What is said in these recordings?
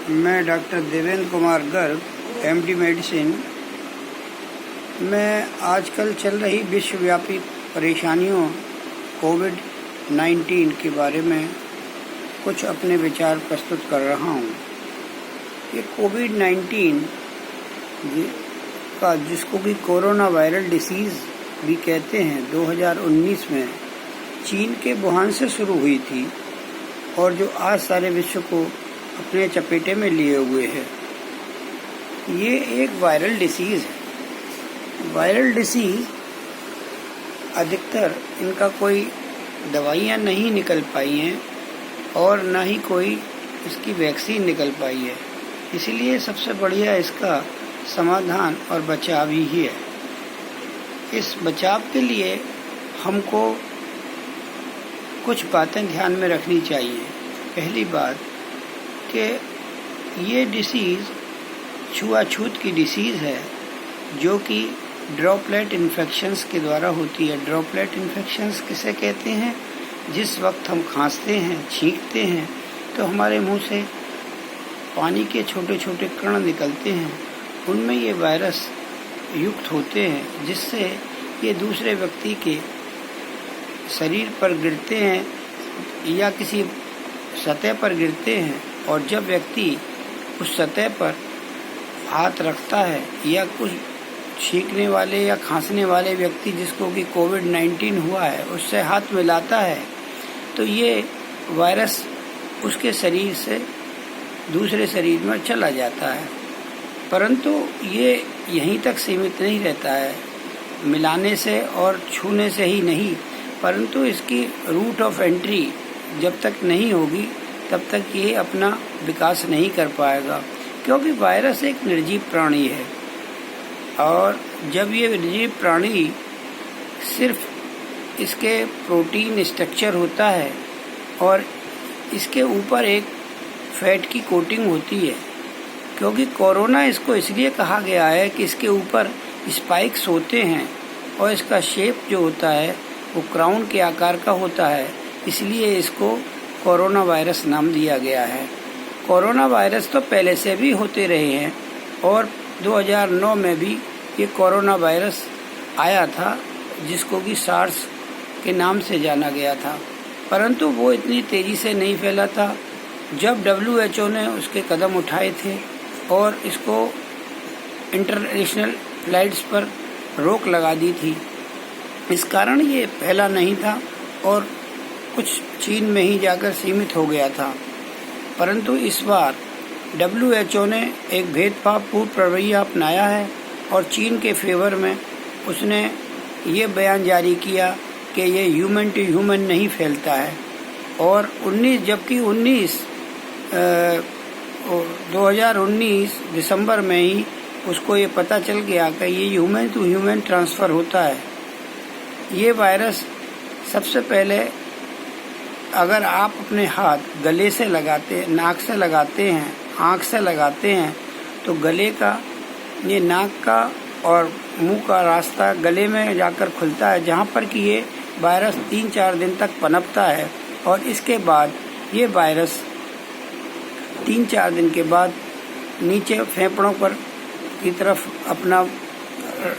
मैं doctor Devendra Kumar Garg, MD medicine. मैं आजकल चल रही विश्वव्यापी परेशानियों कोविड-19 के बारे में कुछ अपने विचार प्रस्तुत कर रहा हूँ। ये कोविड-19 का, जिसको कि कोरोना वायरल डिसीज़ भी कहते हैं, 2019 में चीन के वुहान से शुरू हुई थी और जो आज सारे विश्व को अपने चपेटे में लिए हुए है। ये एक वायरल डिसीज़ है। वायरल डिसीज़ अधिकतर इनका कोई दवाइयाँ नहीं निकल पाई हैं और ना ही कोई इसकी वैक्सीन निकल पाई है। इसलिए सबसे बढ़िया इसका समाधान और बचाव ही है। इस बचाव के लिए हमको कुछ बातें ध्यान में रखनी चाहिए। पहली बात कि ये डिसीज़ छुआछूत की डिसीज़ है, जो कि ड्रॉपलेट इन्फेक्शंस के द्वारा होती है। ड्रॉपलेट इन्फेक्शंस किसे कहते हैं? जिस वक्त हम खांसते हैं, छींकते हैं, तो हमारे मुंह से पानी के छोटे छोटे कण निकलते हैं। उनमें ये वायरस युक्त होते हैं, जिससे ये दूसरे व्यक्ति के शरीर पर गिरते हैं या किसी सतह पर गिरते हैं, और जब व्यक्ति उस सतह पर हाथ रखता है या कुछ छींकने वाले या खांसने वाले व्यक्ति जिसको कि कोविड-19 हुआ है उससे हाथ मिलाता है, तो ये वायरस उसके शरीर से दूसरे शरीर में चला जाता है। परंतु ये यहीं तक सीमित नहीं रहता है, मिलाने से और छूने से ही नहीं, परंतु इसकी रूट ऑफ एंट्री जब तक नहीं होगी तब तक ये अपना विकास नहीं कर पाएगा, क्योंकि वायरस एक निर्जीव प्राणी है। और जब ये निर्जीव प्राणी सिर्फ इसके प्रोटीन स्ट्रक्चर होता है और इसके ऊपर एक फैट की कोटिंग होती है, क्योंकि कोरोना इसको इसलिए कहा गया है कि इसके ऊपर स्पाइक्स होते हैं और इसका शेप जो होता है वो क्राउन के आकार का होता है, इसलिए इसको कोरोना वायरस नाम दिया गया है। कोरोना वायरस तो पहले से भी होते रहे हैं और 2009 में भी ये कोरोना वायरस आया था, जिसको कि सार्स के नाम से जाना गया था, परंतु वो इतनी तेज़ी से नहीं फैला था। जब WHO ने उसके कदम उठाए थे और इसको इंटरनेशनल फ्लाइट्स पर रोक लगा दी थी, इस कारण ये फैला नहीं था और कुछ चीन में ही जाकर सीमित हो गया था। परंतु इस बार WHO ने एक भेदभावपूर्ण रवैया अपनाया है और चीन के फेवर में उसने ये बयान जारी किया कि ये ह्यूमन टू ह्यूमन नहीं फैलता है। और 2019 दिसंबर में ही उसको ये पता चल गया कि ये ह्यूमन टू ह्यूमन ट्रांसफ़र होता है। ये वायरस सबसे पहले, अगर आप अपने हाथ गले से लगाते, नाक से लगाते हैं, आँख से लगाते हैं, तो गले का, ये नाक का और मुंह का रास्ता गले में जाकर खुलता है, जहाँ पर कि ये वायरस 3-4 दिन तक पनपता है। और इसके बाद ये वायरस 3-4 दिन के बाद नीचे फेफड़ों पर की तरफ अपना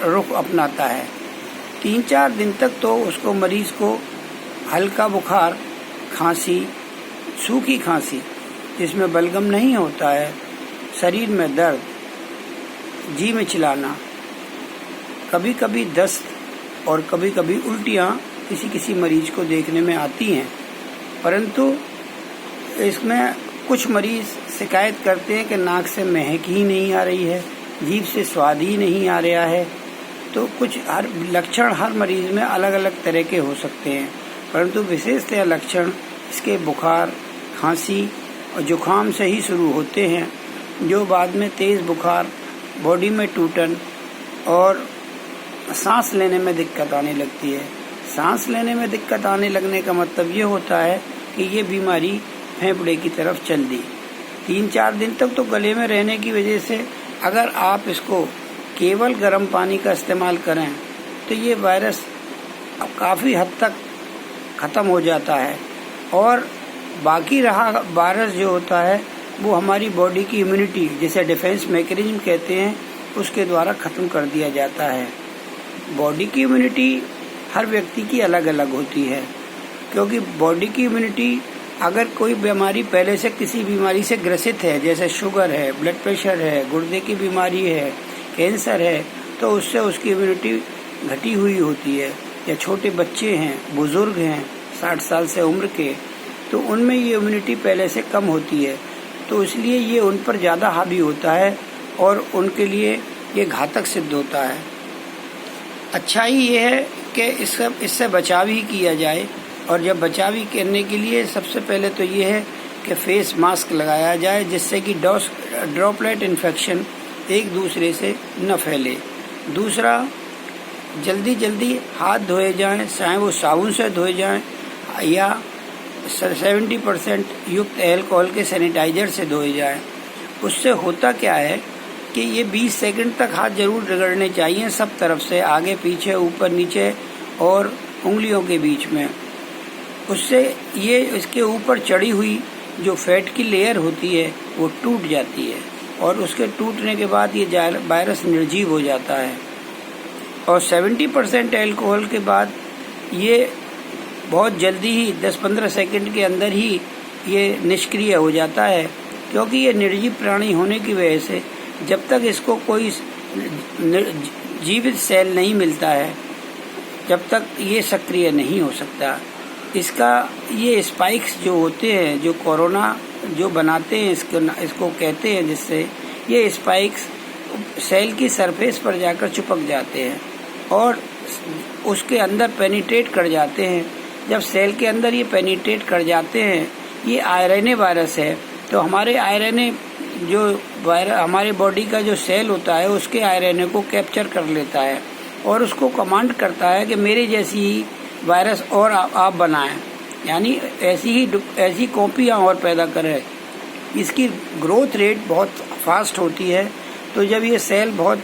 रुख अपनाता है। 3-4 दिन तक तो उसको, मरीज को हल्का बुखार, खांसी, सूखी खांसी जिसमें बलगम नहीं होता है, शरीर में दर्द, जी मिचलाना, कभी कभी दस्त और कभी कभी उल्टियाँ किसी किसी मरीज को देखने में आती हैं। परंतु इसमें कुछ मरीज शिकायत करते हैं कि नाक से महक ही नहीं आ रही है, जीभ से स्वाद ही नहीं आ रहा है। तो कुछ हर लक्षण हर मरीज में अलग अलग तरह के हो सकते हैं, परंतु विशेषतः लक्षण इसके बुखार, खांसी और जुखाम से ही शुरू होते हैं, जो बाद में तेज़ बुखार, बॉडी में टूटन और सांस लेने में दिक्कत आने लगती है। सांस लेने में दिक्कत आने लगने का मतलब ये होता है कि ये बीमारी फेफड़े की तरफ चल दी। 3-4 दिन तक तो गले में रहने की वजह से अगर आप इसको केवल गर्म पानी का इस्तेमाल करें तो ये वायरस अब काफ़ी हद तक ख़त्म हो जाता है। और बाकी रहा वायरस जो होता है वो हमारी बॉडी की इम्यूनिटी, जिसे डिफेंस मैकेनिज्म कहते हैं, उसके द्वारा ख़त्म कर दिया जाता है। बॉडी की इम्यूनिटी हर व्यक्ति की अलग अलग होती है, क्योंकि बॉडी की इम्यूनिटी, अगर कोई बीमारी पहले से किसी बीमारी से ग्रसित है, जैसे शुगर है, ब्लड प्रेशर है, गुर्दे की बीमारी है, कैंसर है, तो उससे उसकी इम्यूनिटी घटी हुई होती है। या छोटे बच्चे हैं, बुजुर्ग हैं 60 साल से उम्र के, तो उनमें ये इम्यूनिटी पहले से कम होती है, तो इसलिए ये उन पर ज़्यादा हावी होता है और उनके लिए ये घातक सिद्ध होता है। अच्छाई ये है कि इससे बचाव ही किया जाए, और जब बचाव ही करने के लिए सबसे पहले तो ये है कि फेस मास्क लगाया जाए, जिससे कि ड्रॉपलेट इन्फेक्शन एक दूसरे से न फैले। दूसरा, जल्दी हाथ धोए जाएं, चाहे वो साबुन से धोए जाएं या 70% युक्त अल्कोहल के सैनिटाइजर से धोए जाएं। उससे होता क्या है कि ये 20 सेकंड तक हाथ जरूर रगड़ने चाहिए, सब तरफ से, आगे पीछे, ऊपर नीचे और उंगलियों के बीच में। उससे ये इसके ऊपर चढ़ी हुई जो फैट की लेयर होती है वो टूट जाती है, और उसके टूटने के बाद ये वायरस निर्जीव हो जाता है। और 70% अल्कोहल के बाद ये बहुत जल्दी ही 10-15 सेकंड के अंदर ही ये निष्क्रिय हो जाता है, क्योंकि ये निर्जीव प्राणी होने की वजह से जब तक इसको कोई जीवित सेल नहीं मिलता है, जब तक ये सक्रिय नहीं हो सकता। इसका ये स्पाइक्स जो होते हैं, जो कोरोना जो बनाते हैं, इसको कहते हैं, जिससे ये स्पाइक्स सेल की सरफेस पर जाकर चिपक जाते हैं और उसके अंदर पेनिट्रेट कर जाते हैं। जब सेल के अंदर ये पेनिट्रेट कर जाते हैं, ये आरएनए वायरस है, तो हमारे आरएनए जो हमारे बॉडी का जो सेल होता है, उसके आरएनए को कैप्चर कर लेता है और उसको कमांड करता है कि मेरे जैसी ही वायरस और आप बनाएं, यानी ऐसी कॉपियाँ और पैदा करें। इसकी ग्रोथ रेट बहुत फास्ट होती है, तो जब ये सेल बहुत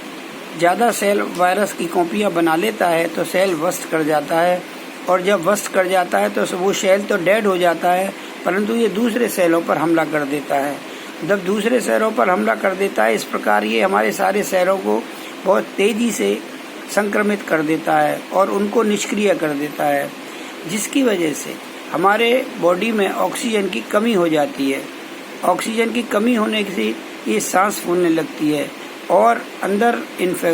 ज़्यादा सेल वायरस की कॉपियाँ बना लेता है तो सेल वस्त कर जाता है, और जब वस्त कर जाता है तो वो सेल तो डेड हो जाता है, परंतु ये दूसरे सेलों पर हमला कर देता है। जब दूसरे सेलों पर हमला कर देता है, इस प्रकार ये हमारे सारे सेलों को बहुत तेज़ी से संक्रमित कर देता है और उनको निष्क्रिय कर देता है, जिसकी वजह से हमारे बॉडी में ऑक्सीजन की कमी हो जाती है। ऑक्सीजन की कमी होने से ये सांस फूलने लगती है और अंदर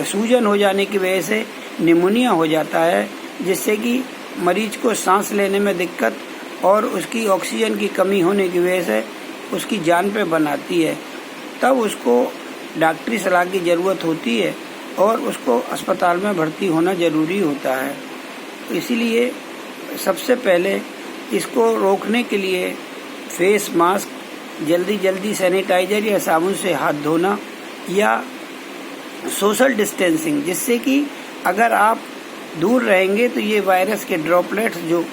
सूजन हो जाने की वजह से निमोनिया हो जाता है, जिससे कि मरीज को सांस लेने में दिक्कत और उसकी ऑक्सीजन की कमी होने की वजह से उसकी जान पे बनाती है। तब उसको डॉक्टरी सलाह की ज़रूरत होती है और उसको अस्पताल में भर्ती होना ज़रूरी होता है। इसीलिए सबसे पहले इसको रोकने के लिए फेस मास्क, जल्दी सैनिटाइजर या साबुन से हाथ धोना, या सोशल डिस्टेंसिंग, जिससे कि अगर आप दूर रहेंगे तो ये वायरस के ड्रॉपलेट्स जो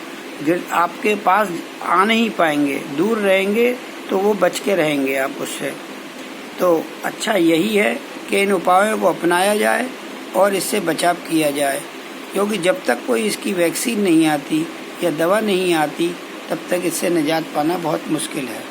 आपके पास आ नहीं पाएंगे, दूर रहेंगे तो वो बच के रहेंगे आप उससे। तो अच्छा यही है कि इन उपायों को अपनाया जाए और इससे बचाव किया जाए, क्योंकि जब तक कोई इसकी वैक्सीन नहीं आती या दवा नहीं आती, तब तक इससे निजात पाना बहुत मुश्किल है।